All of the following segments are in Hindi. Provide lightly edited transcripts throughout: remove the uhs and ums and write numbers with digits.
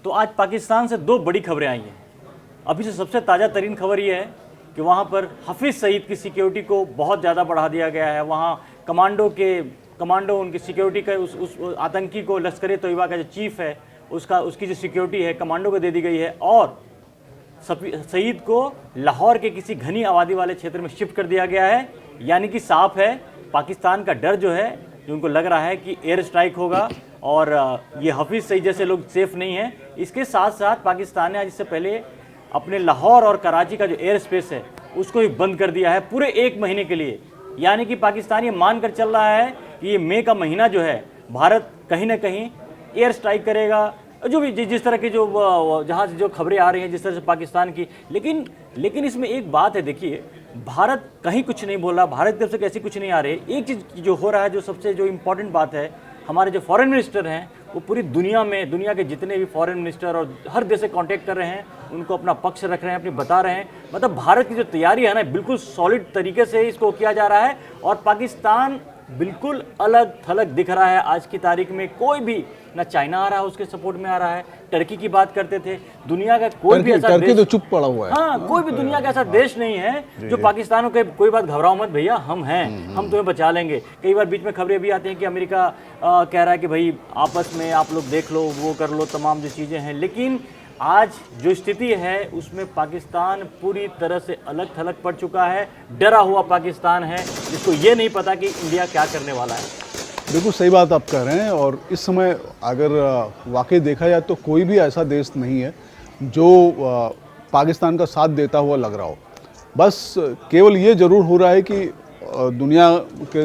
तो आज पाकिस्तान से दो बड़ी खबरें आई हैं। अभी से सबसे ताज़ा तरीन खबर ये है कि वहाँ पर हफीज़ सईद की सिक्योरिटी को बहुत ज़्यादा बढ़ा दिया गया है। वहाँ कमांडो उनकी सिक्योरिटी का उस आतंकी को, लश्कर तोयबा का जो चीफ है उसकी जो सिक्योरिटी है कमांडो को दे दी गई है। और सईद को लाहौर के किसी घनी आबादी वाले क्षेत्र में शिफ्ट कर दिया गया है। यानी कि साफ है, पाकिस्तान का डर जो है, जो उनको लग रहा है कि एयर स्ट्राइक होगा और ये हफीज़ सईद जैसे लोग सेफ नहीं हैं। इसके साथ साथ पाकिस्तान ने आज इससे पहले अपने लाहौर और कराची का जो एयर स्पेस है उसको भी बंद कर दिया है पूरे 1 महीने के लिए। यानी कि पाकिस्तान ये मान कर चल रहा है कि ये मई का महीना जो है भारत कहीं ना कहीं एयर स्ट्राइक करेगा। जो भी जिस तरह की जो जहाँ से जो खबरें आ रही हैं जिस तरह से पाकिस्तान की, लेकिन इसमें एक बात है, देखिए भारत कहीं कुछ नहीं बोल रहा, भारत की तरफ से कैसी कुछ नहीं आ रही। एक चीज़ जो हो रहा है, जो सबसे जो इम्पोर्टेंट बात है, हमारे जो फॉरेन मिनिस्टर हैं वो पूरी दुनिया के जितने भी फॉरेन मिनिस्टर और हर देश से कांटेक्ट कर रहे हैं, उनको अपना पक्ष रख रहे हैं, अपनी बता रहे हैं। मतलब भारत की जो तैयारी है ना, बिल्कुल सॉलिड तरीके से इसको किया जा रहा है और पाकिस्तान बिल्कुल अलग थलग दिख रहा है। आज की तारीख में कोई भी ना चाइना आ रहा है उसके सपोर्ट में आ रहा है। टर्की की बात करते थे, दुनिया का कोई भी ऐसा देश तो चुप पड़ा हुआ है। हाँ, कोई भी दुनिया का ऐसा देश नहीं है जो पाकिस्तान को कोई बात, घबराओ मत भैया, हम हैं, हम तुम्हें बचा लेंगे। कई बार बीच में खबरें भी आती हैं कि अमेरिका कह रहा है कि भाई आपस में आप लोग देख लो, वो कर लो, तमाम जो चीज़ें हैं। लेकिन आज जो स्थिति है उसमें पाकिस्तान पूरी तरह से अलग थलग पड़ चुका है। डरा हुआ पाकिस्तान है जिसको ये नहीं पता कि इंडिया क्या करने वाला है। बिल्कुल सही बात आप कह रहे हैं। और इस समय अगर वाकई देखा जाए तो कोई भी ऐसा देश नहीं है जो पाकिस्तान का साथ देता हुआ लग रहा हो। बस केवल ये ज़रूर हो रहा है कि दुनिया के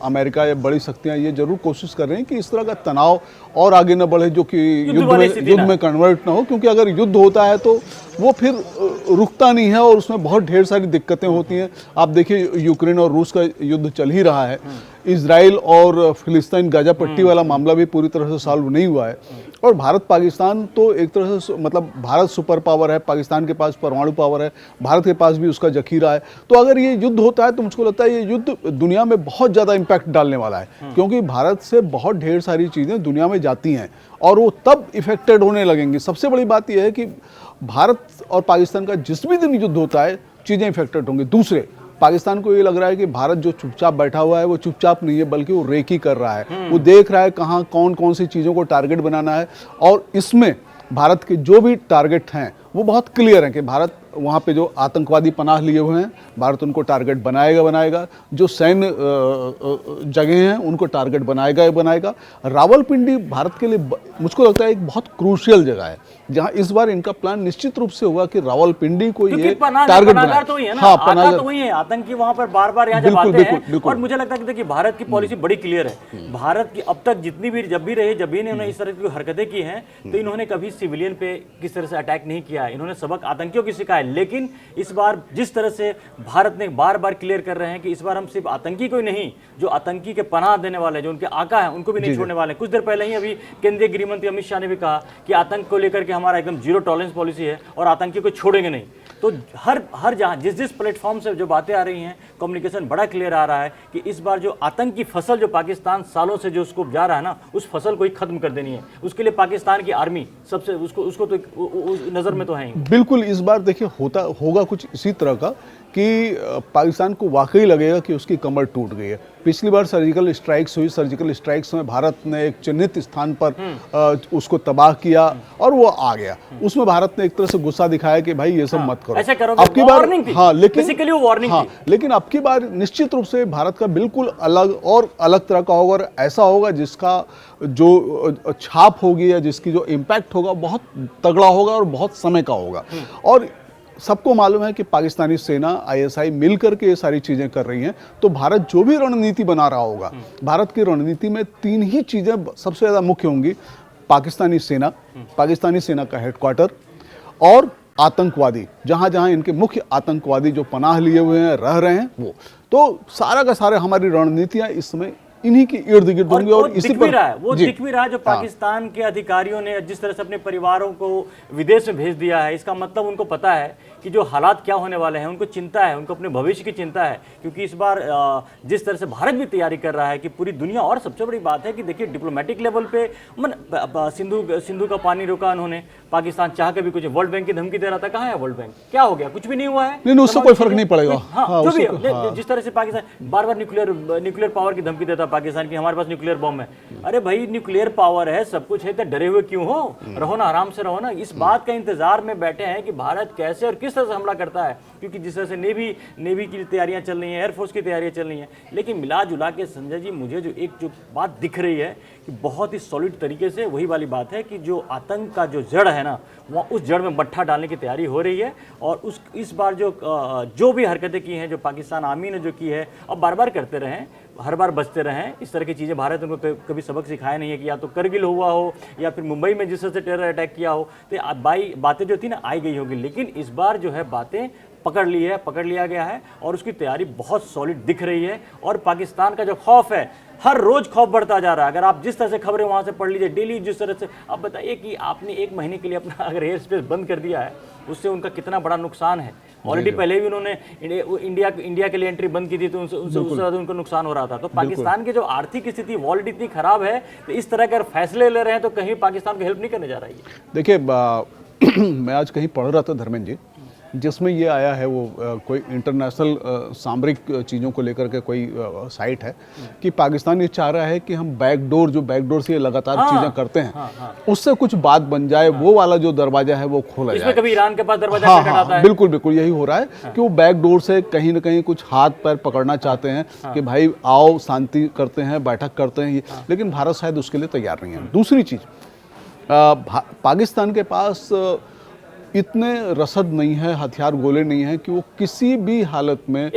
अमेरिका या बड़ी शक्तियां ये जरूर कोशिश कर रही हैं कि इस तरह का तनाव और आगे न बढ़े, जो कि युद्ध में कन्वर्ट ना हो। क्योंकि अगर युद्ध होता है तो वो फिर रुकता नहीं है और उसमें बहुत ढेर सारी दिक्कतें होती हैं। आप देखिए, यूक्रेन और रूस का युद्ध चल ही रहा है। इजराइल और फिलिस्तीन गाजा पट्टी वाला मामला भी पूरी तरह से सॉल्व नहीं हुआ है। और भारत पाकिस्तान तो एक तरह से, मतलब भारत सुपर पावर है, पाकिस्तान के पास परमाणु पावर है, भारत के पास भी उसका जखीरा है। तो अगर ये युद्ध होता है तो मुझको लगता है ये युद्ध दुनिया में बहुत ज़्यादा इम्पैक्ट डालने वाला है। क्योंकि भारत से बहुत ढेर सारी चीज़ें दुनिया में जाती हैं और वो तब इफेक्टेड होने लगेंगी। सबसे बड़ी बात यह है कि भारत और पाकिस्तान का जिस भी दिन युद्ध होता है चीज़ें इफेक्टेड होंगी। दूसरे, पाकिस्तान को ये लग रहा है कि भारत जो चुपचाप बैठा हुआ है वो चुपचाप नहीं है, बल्कि वो रेकी कर रहा है। वो देख रहा है कहाँ कौन कौन सी चीज़ों को टारगेट बनाना है। और इसमें भारत के जो भी टारगेट हैं वो बहुत क्लियर हैं कि भारत वहाँ पे जो आतंकवादी पनाह लिए हुए हैं, भारत उनको टारगेट बनाएगा। जो सैन्य जगह हैं उनको टारगेट बनाएगा। रावलपिंडी भारत के लिए मुझको लगता है एक बहुत क्रूशियल जगह है, जहाँ इस बार इनका प्लान निश्चित रूप से होगा कि रावलपिंडी को ये टारगेट बनाए। तो ही है ना, हाँ, पनाहगार तो वही है। आतंकी वहाँ पर बार-बार यहाँ जब आते हैं। और मुझे लगता है कि देखिए भारत की पॉलिसी बड़ी क्लियर है। भारत की अब तक जितनी भी जब भी इन्होंने इस तरह की हरकतें की हैं तो इन्होंने कभी सिविलियन पे किस तरह से अटैक नहीं किया है। इन्होंने सबक आतंकियों की सिखाया। लेकिन इस बार जिस तरह से भारत ने बार-बार क्लियर कर रहे हैं कि इस बार हम सिर्फ आतंकी को ही नहीं, जो आतंकी के पनाह देने वाले, जो उनके आका हैं, उनको भी नहीं छोड़ने वाले। कुछ देर पहले ही अभी केंद्रीय गृह मंत्री अमित शाह ने भी कहा कि आतंक को लेकर के हमारा एकदम जीरो टॉलरेंस पॉलिसी है और आतंकी को छोड़ेंगे नहीं। तो हर जहां जिस प्लेटफॉर्म से जो बातें आ रही हैं, कम्युनिकेशन बड़ा क्लियर आ रहा है कि इस बार जो आतंक की फसल जो पाकिस्तान सालों से जो उसको जा रहा है ना, उस फसल को ही खत्म कर देनी है। उसके लिए पाकिस्तान की आर्मी सबसे उसको तो नजर में तो है ही। बिल्कुल, इस बार देखिए होगा कुछ इसी तरह का कि पाकिस्तान को वाकई लगेगा कि उसकी कमर टूट गई है। पिछली बार सर्जिकल स्ट्राइक्स में भारत ने एक चिन्हित स्थान पर उसको तबाह किया और वो आ गया। उसमें भारत ने एक तरह से गुस्सा दिखाया कि भाई ये सब मत करो। ऐसा करोगे, अब की बार हाँ, लेकिन अब की बार निश्चित रूप से भारत का बिल्कुल अलग तरह का होगा और ऐसा होगा जिसका जो छाप होगी या जिसकी जो इम्पैक्ट होगा बहुत तगड़ा होगा और बहुत समय का होगा। और सबको मालूम है कि पाकिस्तानी सेना, आईएसआई मिलकर के ये सारी चीज़ें कर रही हैं। तो भारत जो भी रणनीति बना रहा होगा, भारत की रणनीति में 3 ही चीज़ें सबसे ज़्यादा मुख्य होंगी। पाकिस्तानी सेना का हेडक्वार्टर और आतंकवादी, जहाँ जहाँ इनके मुख्य आतंकवादी जो पनाह लिए हुए हैं, रह रहे हैं, वो। तो सारा का सारा हमारी रणनीतियाँ इस समय इन्हीं की इर्द गिर्द होंगे। और इसी दिख भी रहा है जो पाकिस्तान के अधिकारियों ने जिस तरह से अपने परिवारों को विदेश में भेज दिया है। इसका मतलब उनको पता है कि जो हालात क्या होने वाले हैं, उनको चिंता है, उनको अपने भविष्य की चिंता है। क्योंकि इस बार जिस तरह से भारत भी तैयारी कर रहा है कि पूरी दुनिया, और सबसे बड़ी बात है कि देखिए डिप्लोमेटिक लेवल पे सिंधु का पानी रोका उन्होंने, पाकिस्तान चाह के भी कुछ वर्ल्ड बैंक की धमकी दे रहा था, कहाँ है वर्ल्ड बैंक, क्या हो गया, कुछ भी नहीं हुआ है। नहीं उससे कोई फर्क नहीं पड़ेगा। हाँ, जो भी है, जिस तरह से पाकिस्तान बार बार न्यूक्लियर पावर की धमकी देता पाकिस्तान की, हमारे पास न्यूक्लियर बम है। अरे भाई न्यूक्लियर पावर है, सब कुछ है, तो डरे हुए क्यों हो, रहो ना, आराम से रहो ना। इस बात का इंतजार में बैठे हैं कि भारत कैसे और किस तरह से हमला करता है, क्योंकि जिस तरह से नेवी की तैयारियां चल रही हैं, एयरफोर्स की तैयारियां चल रही हैं। लेकिन मिला जुला के संजय जी मुझे जो बात दिख रही है कि बहुत ही सॉलिड तरीके से वही वाली बात है कि जो आतंक का जो जड़ है ना, वहाँ उस जड़ में मट्ठा डालने की तैयारी हो रही है। और इस बार जो भी हरकतें की हैं, जो पाकिस्तान आर्मी ने जो की है, अब बार बार करते रहें, हर बार बचते रहें, इस तरह की चीज़ें भारत उनको कभी सबक सिखाया नहीं है कि या तो करगिल हुआ हो या फिर मुंबई में जिस तरह से टेरर अटैक किया हो, तो बातें जो थी ना आई गई होगी। लेकिन इस बार जो है बातें पकड़ लिया गया है और उसकी तैयारी बहुत सॉलिड दिख रही है। और पाकिस्तान का जो खौफ है, हर रोज खौफ बढ़ता जा रहा है। अगर आप जिस तरह से खबरें वहां से पढ़ लीजिए डेली, जिस तरह से आप बताइए कि आपने 1 महीने के लिए अपना अगर एयर स्पेस बंद कर दिया है, उससे उनका कितना बड़ा नुकसान है। ऑलरेडी पहले भी उन्होंने इंडिया के लिए एंट्री बंद की थी, तो उससे ज़्यादा उनको नुकसान हो रहा था। तो पाकिस्तान की जो आर्थिक स्थिति ऑलरेडी इतनी खराब है, तो इस तरह के अगर फैसले ले रहे हैं तो कहीं पाकिस्तान को हेल्प नहीं करने जा रही है। देखिए मैं आज कहीं पढ़ रहा था धर्मेंद्र जी, जिसमें ये आया है वो कोई इंटरनेशनल सामरिक चीज़ों को लेकर के कोई साइट है कि पाकिस्तान ये चाह रहा है कि हम बैकडोर से ये लगातार चीज़ें करते हैं, उससे कुछ बात बन जाए, वो वाला जो दरवाजा है वो खोला जाए। इसमें कभी ईरान के पास दरवाजा खटखटाता है। बिल्कुल यही हो रहा है कि वो बैकडोर से कहीं ना कहीं कुछ हाथ पैर पकड़ना चाहते हैं कि भाई आओ शांति करते हैं, बैठक करते हैं, लेकिन भारत शायद उसके लिए तैयार नहीं है। दूसरी चीज़, पाकिस्तान के पास इतने रसद नहीं है, हथियार गोले नहीं है कि वो किसी भी हालत में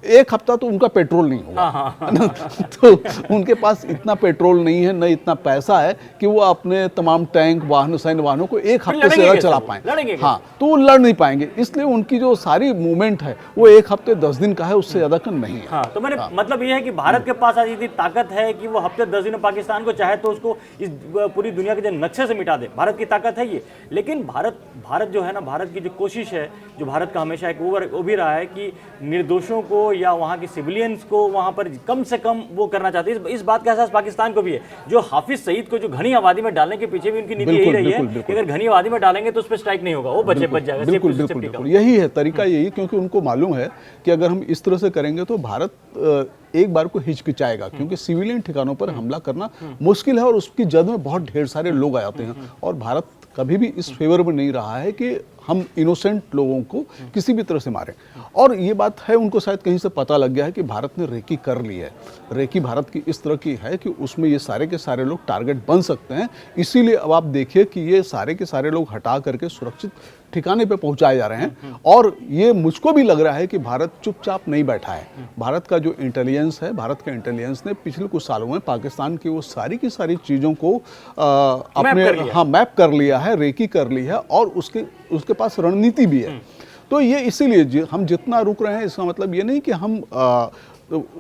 1 हफ्ता तो उनका पेट्रोल नहीं होगा। तो उनके पास इतना पेट्रोल नहीं है, न इतना पैसा है कि वो अपने तमाम टैंक सैन्य वाहनों को 1 हफ्ते से ज़्यादा चला पाएं। हाँ, तो वो लड़ नहीं पाएंगे, इसलिए उनकी जो सारी मूवमेंट है वो 1 हफ्ते 10 दिन का है, उससे ज़्यादा का नहीं है। हाँ, तो मैंने मतलब ये है कि भारत के पास आज इतनी ताकत है कि वो हफ्ते 10 दिन में पाकिस्तान को चाहे तो उसको इस पूरी दुनिया के नक्शे से मिटा दे। भारत की ताकत है ये। लेकिन भारत जो है ना, भारत की जो कोशिश है, जो भारत का हमेशा एक वो भी रहा है कि निर्दोषों को या वहाँ के सिविलियंस को वहाँ पर कम से कम वो करना चाहते हैं। इस बात का एहसास पाकिस्तान को भी है। जो हाफिज सईद को जो घनी आबादी में डालने के पीछे भी उनकी नीति यही रही है कि अगर घनी आबादी में डालेंगे तो उस पर स्ट्राइक नहीं होगा, वो बच जाएगा। बिल्कुल यही है तरीका, यही, क्योंकि उनको मालूम है कि अगर हम इस तरह से करेंगे तो भारत एक बार को हिचकिचाएगा, क्योंकि सिविलियन ठिकानों पर हमला करना मुश्किल है और उसकी जद में बहुत ढेर सारे लोग आ जाते हैं। और भारत कभी भी इस फेवर में नहीं रहा है कि हम इनोसेंट लोगों को किसी भी तरह से मारें। और ये बात है, उनको शायद कहीं से पता लग गया है कि भारत ने रेकी कर ली है। रेकी भारत की इस तरह की है कि उसमें ये सारे के सारे लोग टारगेट बन सकते हैं। इसीलिए अब आप देखिए कि ये सारे के सारे लोग हटा करके सुरक्षित ठिकाने पे पहुंचाए जा रहे हैं। और ये मुझको भी लग रहा है कि भारत चुपचाप नहीं बैठा है। भारत का जो इंटेलिजेंस है, भारत के इंटेलिजेंस ने पिछले कुछ सालों में पाकिस्तान की वो सारी की सारी चीज़ों को मैप कर लिया है, रेकी कर ली है, और उसके पास रणनीति भी है। तो ये इसीलिए हम जितना रुक रहे हैं, इसका मतलब ये नहीं कि हम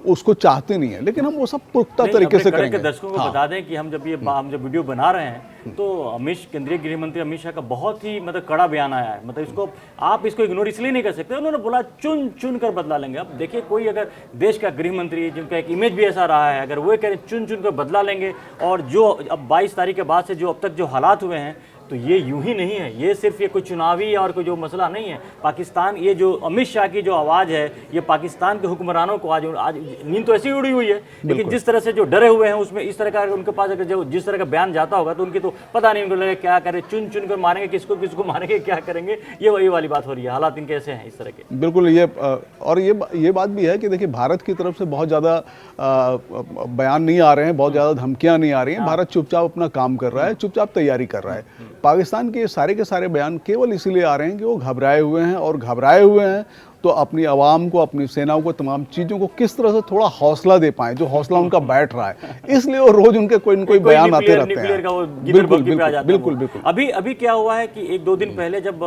उसको चाहते नहीं है, लेकिन हम वो सब पुख्ता तरीके से करेंगे। दर्शकों को बता दें कि हम जब वीडियो बना रहे हैं तो केंद्रीय गृह मंत्री अमित शाह का बहुत ही मतलब कड़ा बयान आया है। मतलब आप इसको इग्नोर इसलिए नहीं कर सकते। उन्होंने बोला चुन कर बदला लेंगे। अब देखिए, कोई अगर देश का गृह मंत्री, जिनका एक इमेज भी ऐसा रहा है, अगर वो कह रहे चुन कर बदला लेंगे, और जो अब 22 तारीख के बाद से जो अब तक जो हालात हुए हैं, तो ये यूं ही नहीं है। ये सिर्फ कोई चुनावी और कोई जो मसला नहीं है। पाकिस्तान, ये जो अमित शाह की जो आवाज़ है, ये पाकिस्तान के हुक्मरानों को आज नींद तो ऐसी उड़ी हुई है, लेकिन जिस तरह से जो डरे हुए हैं उसमें इस तरह का उनके पास अगर जो जिस तरह का बयान जाता होगा तो उनकी तो पता नहीं, उनको लगे क्या करें, चुन कर मारेंगे, किसको मारेंगे, क्या करेंगे। ये वही वाली बात हो रही है। हालात इनके ऐसे हैं इस तरह के। बिल्कुल, ये बात भी है कि देखिए, भारत की तरफ से बहुत ज़्यादा बयान नहीं आ रहे हैं, बहुत ज़्यादा धमकियाँ नहीं आ रही हैं। भारत चुपचाप अपना काम कर रहा है, चुपचाप तैयारी कर रहा है। पाकिस्तान के सारे बयान केवल इसीलिए आ रहे हैं कि वो घबराए हुए हैं, और घबराए हुए हैं तो अपनी आवाम को, अपनी सेनाओं को, तमाम चीज़ों को किस तरह से थोड़ा हौसला दे पाएं, जो हौसला उनका बैठ रहा है। इसलिए वो रोज उनके कोई न कोई बयान आते रहते हैं। बिल्कुल। अभी क्या हुआ है कि 1-2 दिन पहले जब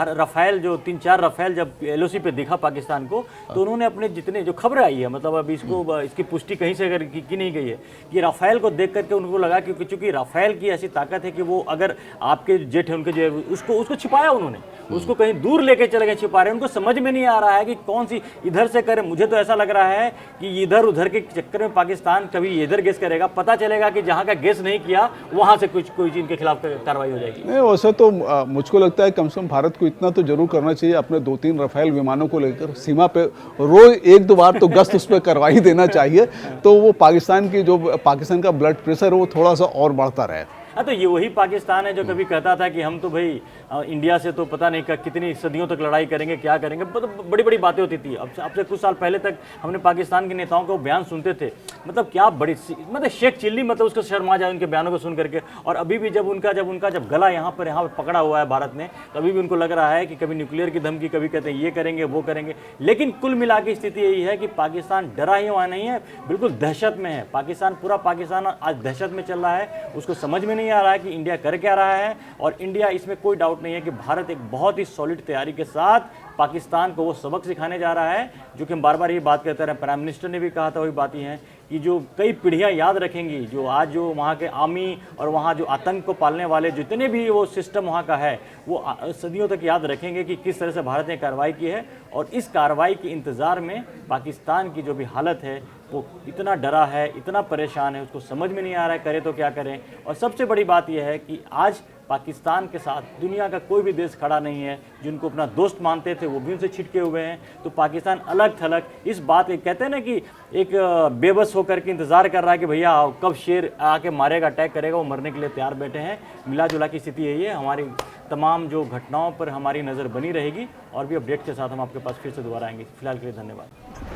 राफेल, जो 3-4 राफेल जब LOC पे दिखा पाकिस्तान को, तो उन्होंने अपने जितने जो खबर आई है, मतलब अभी इसकी पुष्टि कहीं से अगर की नहीं गई है, कि राफेल को देख करके उनको लगा कि चूंकि राफेल की ऐसी ताकत है कि वो अगर आपके जेट है उनके जो उसको छिपाया, उन्होंने उसको कहीं दूर लेके चले गए, छिपा रहे हैं। उनको समझ में नहीं आ आ रहा है कि कौन सी इधर से करे। मुझे तो ऐसा लग रहा है कि इधर उधर के चक्कर में पाकिस्तान कभी इधर गेस करेगा, पता चलेगा कि जहाँ का गेस नहीं किया वहाँ से कुछ कोई चीज़ के खिलाफ कार्रवाई हो जाएगी। नहीं, वैसे तो मुझको लगता है कम से कम भारत को इतना तो जरूर करना चाहिए, अपने 2-3 राफेल विमानों को लेकर सीमा पे रोज 1-2 बार तो गश्त उस पर करवाई देना चाहिए, तो वो पाकिस्तान का ब्लड प्रेशर है वो थोड़ा सा और बढ़ता रहे। हाँ, तो ये वही पाकिस्तान है जो कभी कहता था कि हम तो भाई इंडिया से तो पता नहीं कितनी सदियों तक लड़ाई करेंगे, क्या करेंगे, बड़ी बड़ी बातें होती थी। अब से कुछ साल पहले तक हमने पाकिस्तान के नेताओं को बयान सुनते थे, मतलब क्या बड़ी मतलब शेख चिल्ली, मतलब उसको शर्मा जाए उनके बयानों को सुन करके। और अभी भी जब उनका गला यहाँ पर पकड़ा हुआ है भारत ने, तो अभी भी उनको लग रहा है कि कभी न्यूक्लियर की धमकी, कभी कहते हैं ये करेंगे वो करेंगे। लेकिन कुल मिला की स्थिति यही है कि पाकिस्तान डरा ही हुआ नहीं है, बिल्कुल दहशत में है। पूरा पाकिस्तान आज दहशत में चल रहा है, उसको समझ में नहीं आ रहा है कि इंडिया कर क्या रहा है। और इंडिया, इसमें कोई डाउट नहीं है कि भारत एक बहुत ही सॉलिड तैयारी के साथ पाकिस्तान को वो सबक सिखाने जा रहा है, जो कि हम बार बार ये बात कहते रहे। प्राइम मिनिस्टर ने भी कहा था, वही बात ही है कि जो कई पीढ़ियां याद रखेंगी, जो आज जो वहाँ के आर्मी और वहाँ जो आतंक को पालने वाले जितने भी वो सिस्टम वहाँ का है, वो सदियों तक याद रखेंगे कि किस तरह से भारत ने कार्रवाई की है। और इस कार्रवाई के इंतज़ार में पाकिस्तान की जो भी हालत है, वो इतना डरा है, इतना परेशान है, उसको समझ में नहीं आ रहा है करे तो क्या करें। और सबसे बड़ी बात यह है कि आज पाकिस्तान के साथ दुनिया का कोई भी देश खड़ा नहीं है। जिनको अपना दोस्त मानते थे वो भी उनसे छिटके हुए हैं। तो पाकिस्तान अलग थलग इस बात कहते हैं ना कि एक बेबस होकर के इंतज़ार कर रहा है कि भैया कब शेर आके मारेगा, अटैक करेगा, वो मरने के लिए तैयार बैठे हैं। मिला जुला की स्थिति यही है। हमारी तमाम जो घटनाओं पर हमारी नज़र बनी रहेगी और भी अपडेट के साथ हम आपके पास फिर से दोबारा आएंगे। फिलहाल के लिए धन्यवाद।